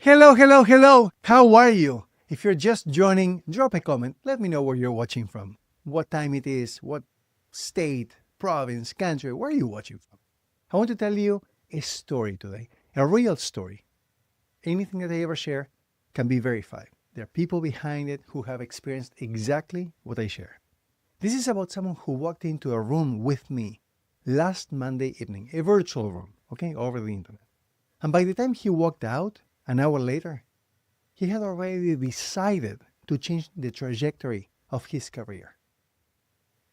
Hello, hello, hello. How are you? If you're just joining, drop a comment. Let me know where you're watching from. What time it is, what state, province, country, where are you watching from? I want to tell you a story today, a real story. Anything that I ever share can be verified. There are people behind it who have experienced exactly what I share. This is about someone who walked into a room with me last Monday evening, a virtual room, okay, over the internet. And by the time he walked out, an hour later, he had already decided to change the trajectory of his career.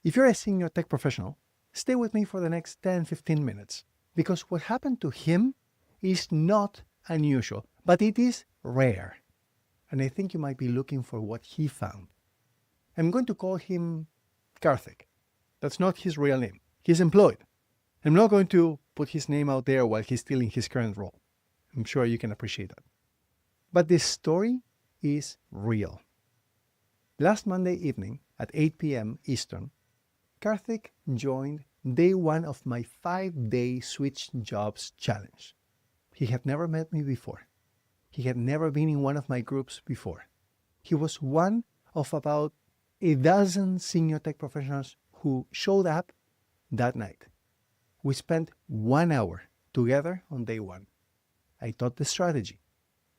If you're a senior tech professional, stay with me for the next 10-15 minutes, because what happened to him is not unusual, but it is rare. And I think you might be looking for what he found. I'm going to call him Karthik. That's not his real name. He's employed. I'm not going to put his name out there while he's still in his current role. I'm sure you can appreciate that. But this story is real. Last Monday evening at 8 p.m. Eastern, Karthik joined day one of my 5-day Switch Jobs challenge. He had never met me before. He had never been in one of my groups before. He was one of about a dozen senior tech professionals who showed up that night. We spent 1 hour together on day one. I taught the strategy,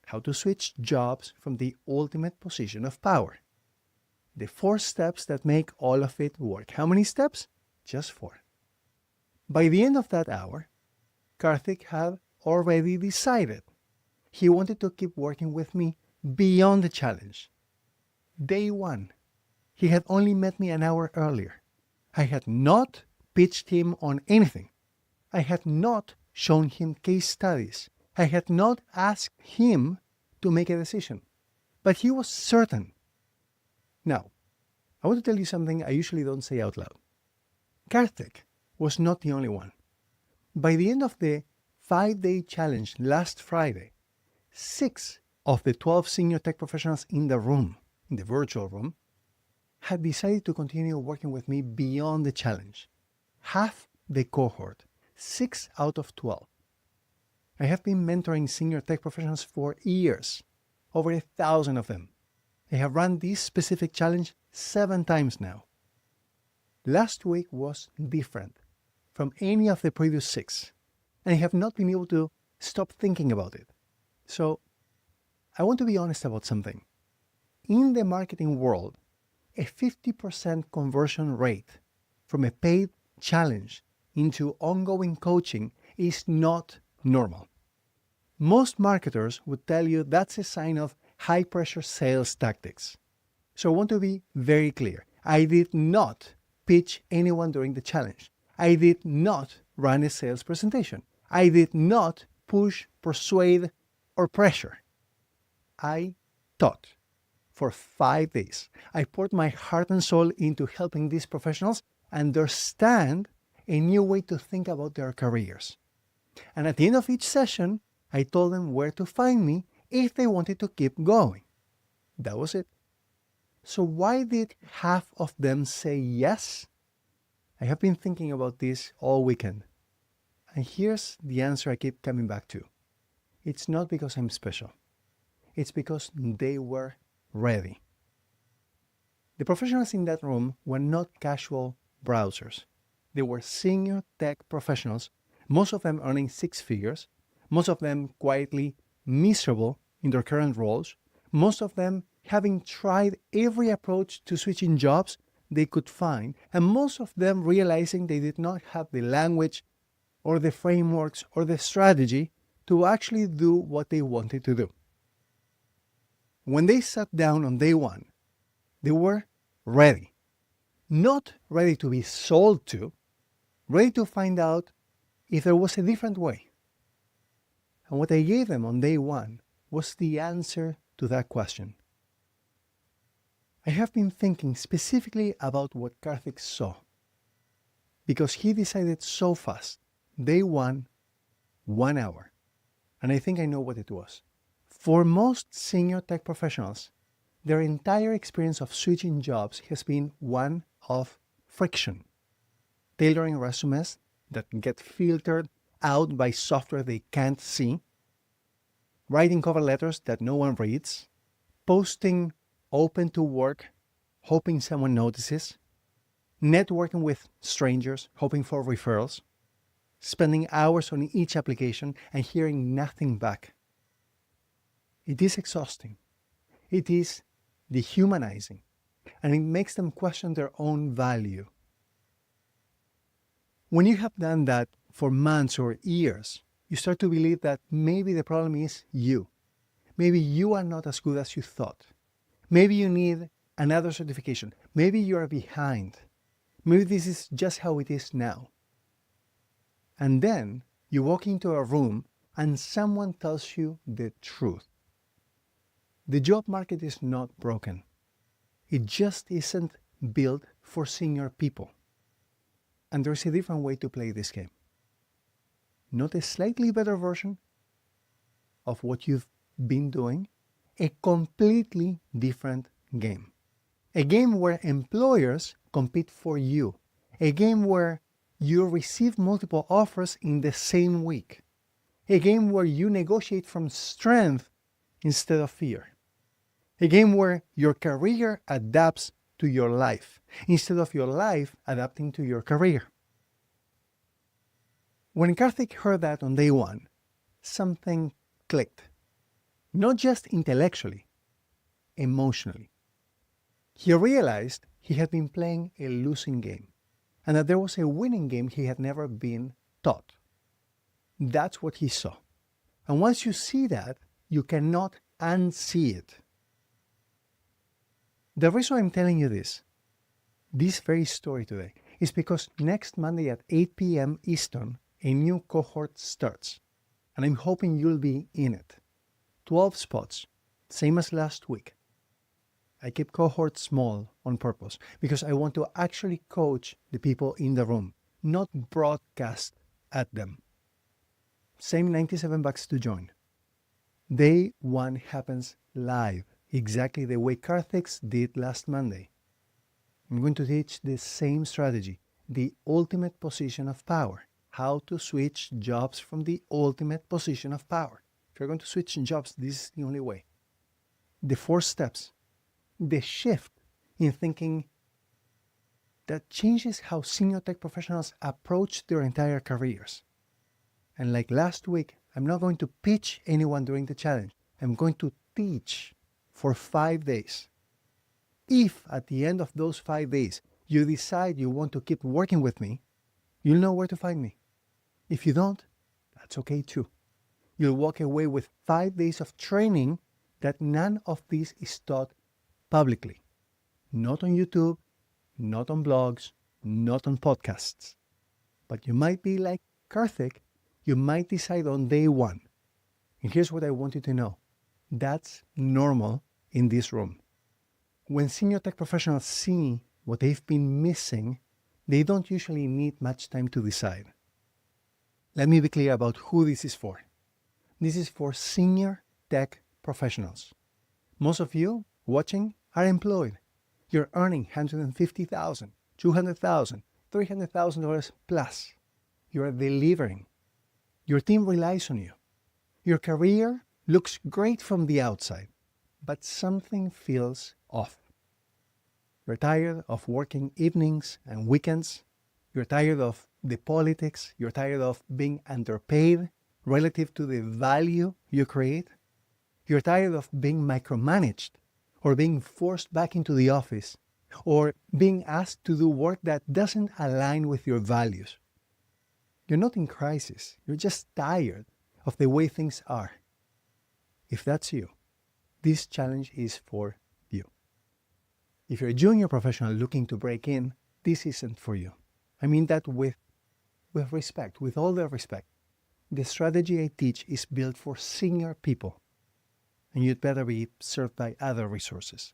how to switch jobs from the ultimate position of power. The 4 steps that make all of it work. How many steps? Just 4. By the end of that hour, Karthik had already decided he wanted to keep working with me beyond the challenge. Day one, he had only met me an hour earlier. I had not pitched him on anything. I had not shown him case studies. I had not asked him to make a decision, but he was certain. Now, I want to tell you something I usually don't say out loud. Karthik was not the only one. By the end of the 5-day challenge last Friday, 6 of the 12 senior tech professionals in the room, in the virtual room, had decided to continue working with me beyond the challenge. Half the cohort, 6 out of 12. I have been mentoring senior tech professionals for years, over 1,000 of them. I have run this specific challenge 7 times now. Last week was different from any of the previous 6, and I have not been able to stop thinking about it. So, I want to be honest about something. In the marketing world, a 50% conversion rate from a paid challenge into ongoing coaching is not normal. Most marketers would tell you that's a sign of high-pressure sales tactics. So I want to be very clear. I did not pitch anyone during the challenge. I did not run a sales presentation. I did not push, persuade, or pressure. I taught for 5 days. I poured my heart and soul into helping these professionals understand a new way to think about their careers. And at the end of each session, I told them where to find me if they wanted to keep going. That was it. So why did half of them say yes? I have been thinking about this all weekend. And here's the answer I keep coming back to. It's not because I'm special. It's because they were ready. The professionals in that room were not casual browsers. They were senior tech professionals, most of them earning 6 figures, most of them quietly miserable in their current roles, most of them having tried every approach to switching jobs they could find, and most of them realizing they did not have the language or the frameworks or the strategy to actually do what they wanted to do. When they sat down on day one, they were ready. Not ready to be sold to, ready to find out if there was a different way. And what I gave them on day one was the answer to that question. I have been thinking specifically about what Karthik saw, because he decided so fast, day one, 1 hour, and I think I know what it was. For most senior tech professionals, their entire experience of switching jobs has been one of friction. Tailoring resumes that get filtered out by software they can't see, writing cover letters that no one reads, posting open to work, hoping someone notices, networking with strangers, hoping for referrals, spending hours on each application and hearing nothing back. It is exhausting. It is dehumanizing, and it makes them question their own value. When you have done that for months or years, you start to believe that maybe the problem is you. Maybe you are not as good as you thought. Maybe you need another certification. Maybe you are behind. Maybe this is just how it is now. And then you walk into a room and someone tells you the truth. The job market is not broken. It just isn't built for senior people. And there's a different way to play this game. Not a slightly better version of what you've been doing, a completely different game. A game where employers compete for you. A game where you receive multiple offers in the same week. A game where you negotiate from strength instead of fear. A game where your career adapts to your life instead of your life adapting to your career. When Karthik heard that on day one, something clicked. Not just intellectually, emotionally. He realized he had been playing a losing game and that there was a winning game he had never been taught. That's what he saw. And once you see that, you cannot unsee it. The reason I'm telling you this very story today, is because next Monday at 8 p.m. Eastern, a new cohort starts. And I'm hoping you'll be in it. 12 spots, same as last week. I keep cohorts small on purpose because I want to actually coach the people in the room, not broadcast at them. Same $97 to join. Day one happens live, exactly the way Karthik's did last Monday. I'm going to teach the same strategy, the ultimate position of power, how to switch jobs from the ultimate position of power. If you're going to switch jobs, this is the only way. The 4 steps, the shift in thinking that changes how senior tech professionals approach their entire careers. And like last week, I'm not going to pitch anyone during the challenge. I'm going to teach for 5 days. If at the end of those 5 days, you decide you want to keep working with me, you'll know where to find me. If you don't, that's okay too. You'll walk away with 5 days of training that none of this is taught publicly. Not on YouTube, not on blogs, not on podcasts. But you might be like Karthik. You might decide on day one. And here's what I want you to know. That's normal in this room. When senior tech professionals see what they've been missing, they don't usually need much time to decide. Let me be clear about who this is for. This is for senior tech professionals. Most of you watching are employed. You're earning $150,000, $200,000, $300,000 plus. You're delivering. Your team relies on you. Your career looks great from the outside, but something feels off. You're tired of working evenings and weekends. You're tired of the politics. You're tired of being underpaid relative to the value you create. You're tired of being micromanaged or being forced back into the office or being asked to do work that doesn't align with your values. You're not in crisis. You're just tired of the way things are. If that's you, this challenge is for you. If you're a junior professional looking to break in, this isn't for you. I mean that with respect, with all the respect. The strategy I teach is built for senior people, and you'd better be served by other resources.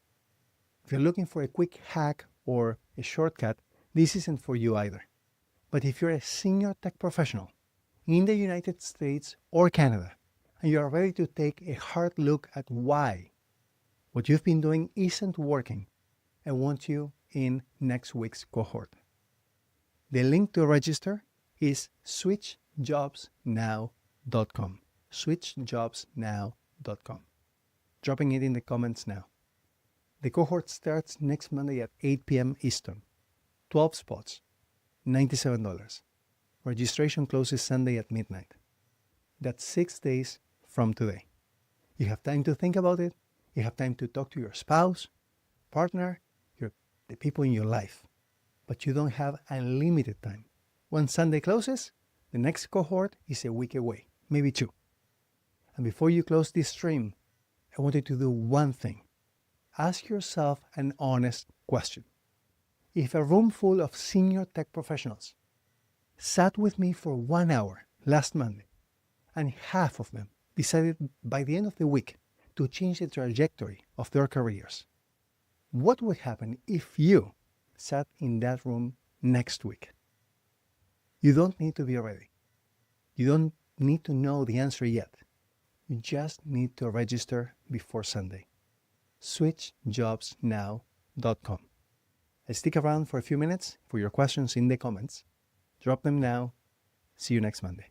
If you're looking for a quick hack or a shortcut, this isn't for you either. But if you're a senior tech professional in the United States or Canada, and you are ready to take a hard look at why what you've been doing isn't working, I want you in next week's cohort. The link to register is switchjobsnow.com. switchjobsnow.com. switchjobsnow.com. Dropping it in the comments now. The cohort starts next Monday at 8 p.m. Eastern. 12 spots, $97. Registration closes Sunday at midnight. That's 6 days from today. You have time to think about it. You have time to talk to your spouse, partner, the people in your life. But you don't have unlimited time. When Sunday closes, the next cohort is a week away, maybe 2. And before you close this stream, I want you to do one thing. Ask yourself an honest question. If a room full of senior tech professionals sat with me for 1 hour last Monday, and half of them decided by the end of the week to change the trajectory of their careers, what would happen if you sat in that room next week? You don't need to be ready. You don't need to know the answer yet. You just need to register before Sunday. switchjobsnow.com. I'll stick around for a few minutes for your questions in the comments. Drop them now. See you next Monday.